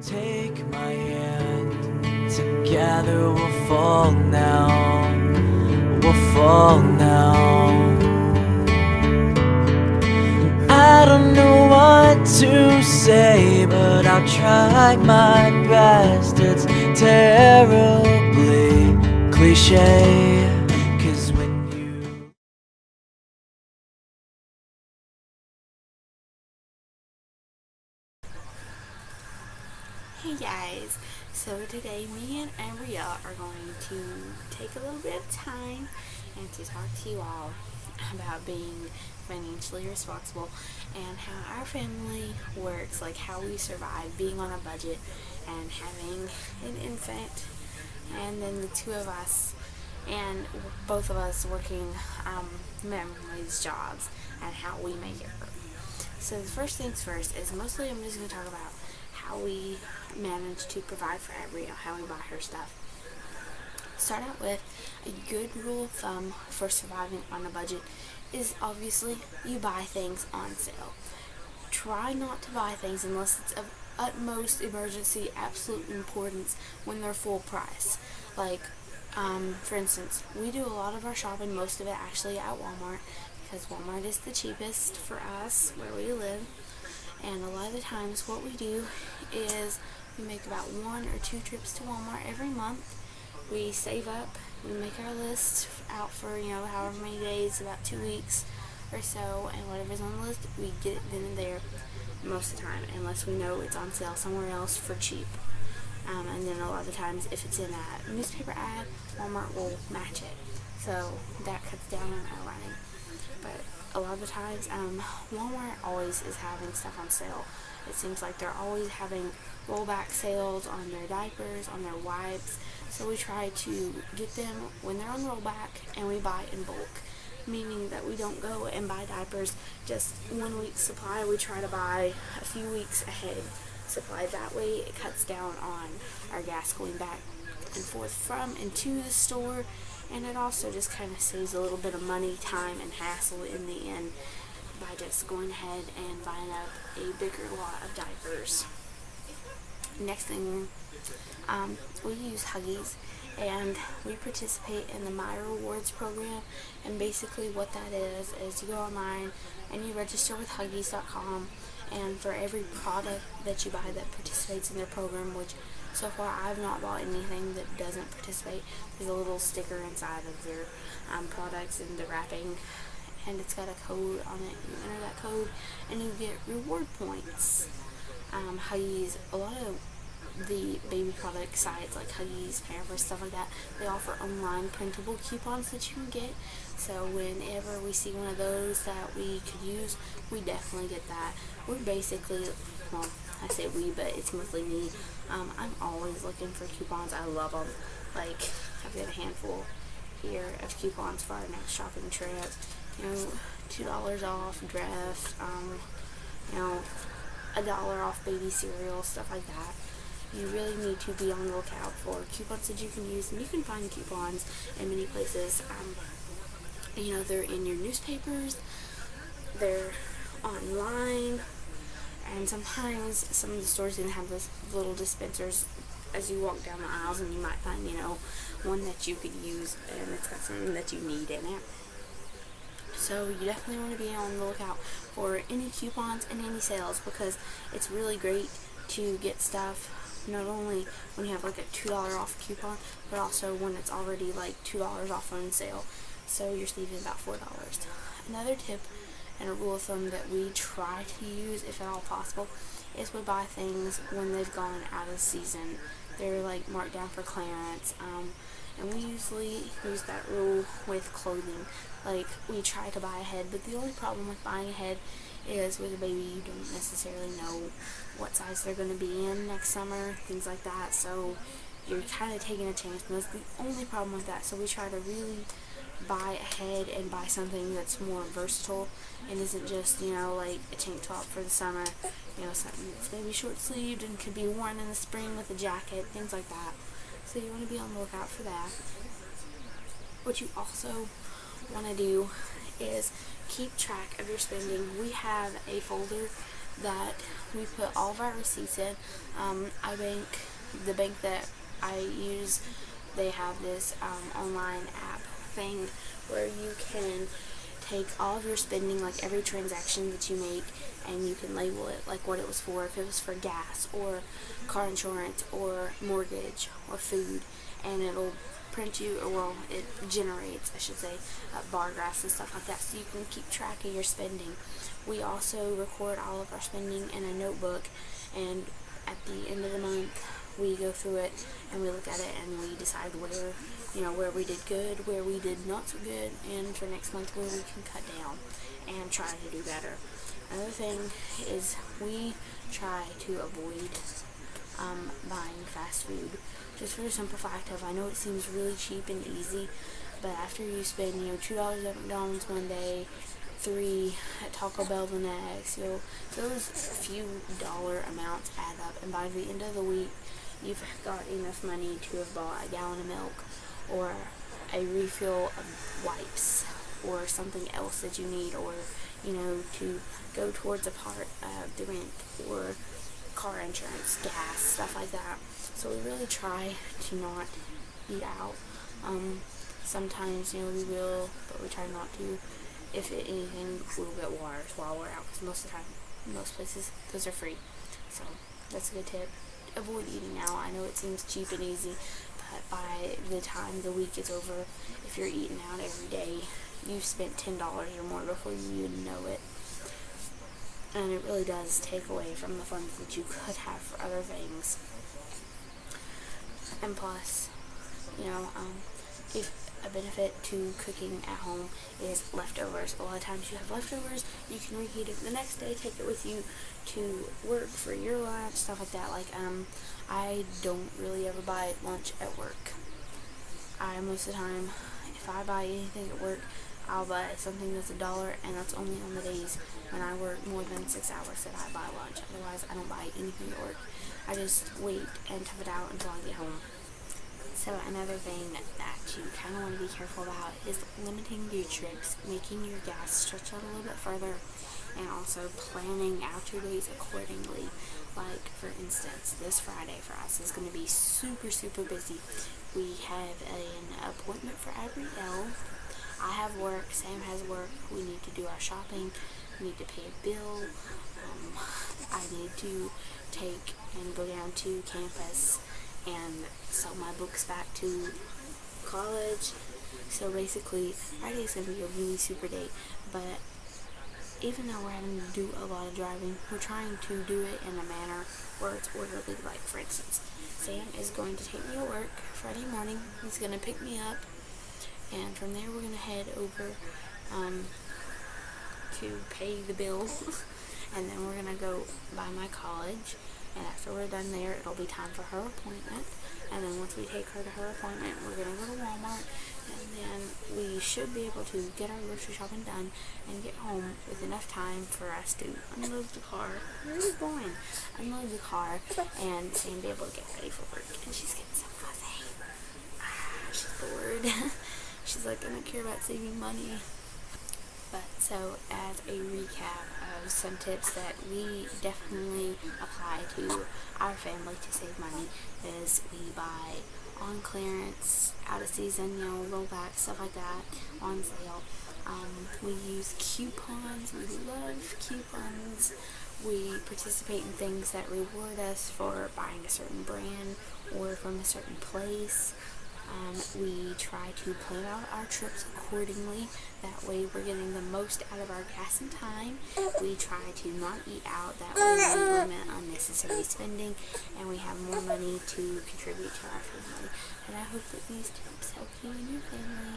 Take my hand, together we'll fall now, we'll fall now. I don't know what to say, but I'll try my best. It's terribly cliche, 'cause when you... Hey guys, so today me and Ambria are going to take a little bit of time and to talk to you all about being financially responsible and how our family works, like how we survive being on a budget and having an infant and then the two of us and both of us working minimum wage jobs and how we make it work. So the first things first is mostly I'm just going to talk about how we manage to provide for Ambria, how we buy her stuff. Start out with a good rule of thumb for surviving on a budget is obviously you buy things on sale. Try not to buy things unless it's of utmost emergency, absolute importance when they're full price. Like, for instance, we do a lot of our shopping, most of it actually at Walmart, because Walmart is the cheapest for us where we live. And a lot of the times what we do is we make about 1 or 2 trips to Walmart every month. We save up, we make our list out for, however many days, about 2 weeks or so, and whatever's on the list, we get it then and there most of the time, unless we know it's on sale somewhere else for cheap. And then a lot of the times, if it's in a newspaper ad, Walmart will match it. So that cuts down on our running. But a lot of the times, Walmart always is having stuff on sale. It seems like they're always having rollback sales on their diapers, on their wipes. So we try to get them when they're on rollback, and we buy in bulk. Meaning that we don't go and buy diapers just 1 week's supply. We try to buy a few weeks ahead supply. That way it cuts down on our gas going back and forth from and to the store. And it also just kind of saves a little bit of money, time, and hassle in the end by just going ahead and buying up a bigger lot of diapers. Next thing, we use Huggies, and we participate in the My Rewards program. And basically what that is you go online and you register with Huggies.com, and for every product that you buy that participates in their program, which so far I've not bought anything that doesn't participate, there's a little sticker inside of their products and the wrapping, and it's got a code on it. You enter that code and you get reward points. Huggies, a lot of the baby product sites like Huggies, Pampers, stuff like that, they offer online printable coupons that you can get. So whenever we see one of those that we could use, we definitely get that. We're basically, well, I say we, but it's mostly me. I'm always looking for coupons. I love them. Like, I've got a handful here of coupons for our next shopping trip. $2 off Dreft, $1 off baby cereal, stuff like that. You really need to be on the lookout for coupons that you can use, and you can find coupons in many places. They're in your newspapers, they're online, and sometimes some of the stores even have those little dispensers as you walk down the aisles, and you might find, one that you could use, and it's got something that you need in it. So you definitely want to be on the lookout for any coupons and any sales, because it's really great to get stuff not only when you have like a $2 off coupon, but also when it's already like $2 off on sale. So you're saving about $4. Another tip and a rule of thumb that we try to use, if at all possible, is we buy things when they've gone out of season. They're like marked down for clearance. And we usually use that rule with clothing. Like, we try to buy ahead, but the only problem with buying ahead is with a baby, you don't necessarily know what size they're going to be in next summer, things like that. So you're kind of taking a chance, and that's the only problem with that. So we try to really buy ahead and buy something that's more versatile and isn't just, like a tank top for the summer, something that's maybe short-sleeved and could be worn in the spring with a jacket, things like that. So you want to be on the lookout for that. What you also want to do is keep track of your spending. We have a folder that we put all of our receipts in. The bank that I use, they have this online app thing where you can take all of your spending, like every transaction that you make, and you can label it like what it was for, if it was for gas or car insurance or mortgage or food, and it'll print you, or well, it generates, I should say, bar graphs and stuff like that, so you can keep track of your spending. We also record all of our spending in a notebook, and at the end of the month, we go through it and we look at it and we decide where we did good, where we did not so good, and for next month where we can cut down and try to do better. Another thing is we try to avoid buying fast food, just for the simple fact of, I know it seems really cheap and easy, but after you spend $2 at McDonald's one day, $3 at Taco Bell the next, those few dollar amounts add up, and by the end of the week you've got enough money to have bought a gallon of milk or a refill of wipes or something else that you need, or to go towards a part of the rent or car insurance, gas, stuff like that. So we really try to not eat out. Sometimes we will, but we try not to. If anything, we'll get waters while we're out, because most of the time, most places, those are free. So that's a good tip. Avoid eating out. I know it seems cheap and easy, but by the time the week is over, if you're eating out every day, you've spent $10 or more before you even know it. And it really does take away from the funds that you could have for other things. And plus, if a benefit to cooking at home is leftovers. A lot of times you have leftovers, you can reheat it the next day, take it with you to work for your lunch, stuff like that. I don't really ever buy lunch at work. Most of the time, if I buy anything at work, I'll buy something that's $1, and that's only on the days when I work more than 6 hours that I buy lunch. Otherwise, I don't buy anything at work. I just wait and tough it out until I get home. So another thing that you kind of want to be careful about is limiting your trips, making your gas stretch out a little bit further, and also planning out your days accordingly. Like, for instance, this Friday for us is going to be super, super busy. We have an appointment for Adrielle. I have work, Sam has work, we need to do our shopping, we need to pay a bill, I need to take and go down to campus and sell my books back to college. So basically, Friday is going to be a really super day, but even though we're having to do a lot of driving, we're trying to do it in a manner where it's orderly. Like, for instance, Sam is going to take me to work Friday morning, he's going to pick me up, and from there we're going to head over to pay the bill, and then we're going to go by my college, and after we're done there, it'll be time for her appointment, and then once we take her to her appointment, we're going to go to Walmart, and then we should be able to get our grocery shopping done and get home with enough time for us to unload the car. Where are you going? Unload the car, and Sam be able to get ready for work, and she's getting so fuzzy. She's bored. She's like, I don't care about saving money. But so, as a recap of some tips that we definitely apply to our family to save money, is we buy on clearance, out of season, rollback, stuff like that, on sale. We use coupons. We love coupons. We participate in things that reward us for buying a certain brand or from a certain place. We try to plan out our trips accordingly. That way we're getting the most out of our gas and time. We try to not eat out. That way we limit unnecessary spending, and we have more money to contribute to our family. And I hope that these tips help you and your family.